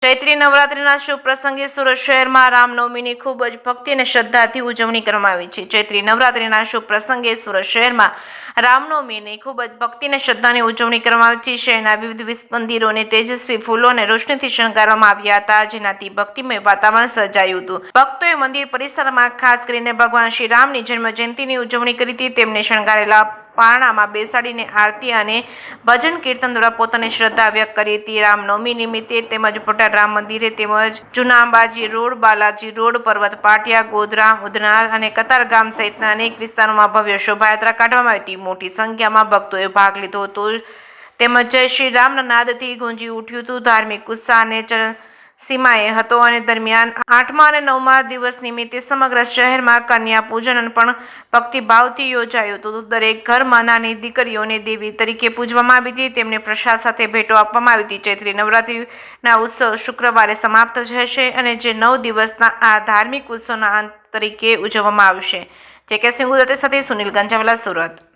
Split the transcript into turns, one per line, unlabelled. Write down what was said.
ચૈત્રી નવરાત્રિના શુભ પ્રસંગે સુરત શહેરમાં રામનવમીની ખૂબ જ ભક્તિ અને શ્રદ્ધાથી ઉજવણી કરવામાં આવી છે. ચૈત્રી નવરાત્રિના શુભ પ્રસંગે સુરત શહેરમાં રામનવમીની ખૂબ જ ભક્તિ અને શ્રદ્ધાની ઉજવણી કરવામાં આવી છે. શહેરના વિવિધ મંદિરોને તેજસ્વી ફૂલો અને રોશનીથી શણગારવામાં આવ્યા હતા, જેનાથી ભક્તિમય વાતાવરણ સર્જાયું હતું. ભક્તોએ મંદિર પરિસરમાં ખાસ કરીને ભગવાન શ્રી રામની જન્મ જયંતિની ઉજવણી કરી હતી. તેમને શણગારેલા પારણામાં બેસાડીને આરતી અને ભજન કીર્તન દ્વારા પોતાની શ્રદ્ધા વ્યક્ત કરી હતી. રામનવમી નિમિત્તે તેમજ બોટાદ રામ મંદિરે તેમજ જૂના અંબાજી રોડ, બાલાજી રોડ, પર્વત પાટિયા, ગોધરા, ઉધના અને કતારગામ સહિતના અનેક વિસ્તારોમાં ભવ્ય શોભાયાત્રા કાઢવામાં આવી હતી. મોટી સંખ્યામાં ભક્તોએ ભાગ લીધો હતો તેમજ જય શ્રી રામના નાદથી ગુંજી ઉઠ્યું હતું. ધાર્મિક ઉત્સાહ અને સીમાએ હતો અને દરમિયાન 8મા અને 9મા દિવસ નિમિત્તે સમગ્ર શહેરમાં કન્યા પૂજન પણ ભક્તિભાવથી યોજાયું હતું. દરેક ઘરમાં નાની દીકરીઓને દેવી તરીકે પૂજવામાં આવી હતી. તેમને પ્રસાદ સાથે ભેટો આપવામાં આવી હતી. ચૈત્રી નવરાત્રિના ઉત્સવ શુક્રવારે સમાપ્ત થશે અને જે 9 દિવસના આ ધાર્મિક ઉત્સવના અંત તરીકે ઉજવવામાં આવશે. જે કે સિંગુ સાથે સુનિલ ગંજાવાલા, સુરત.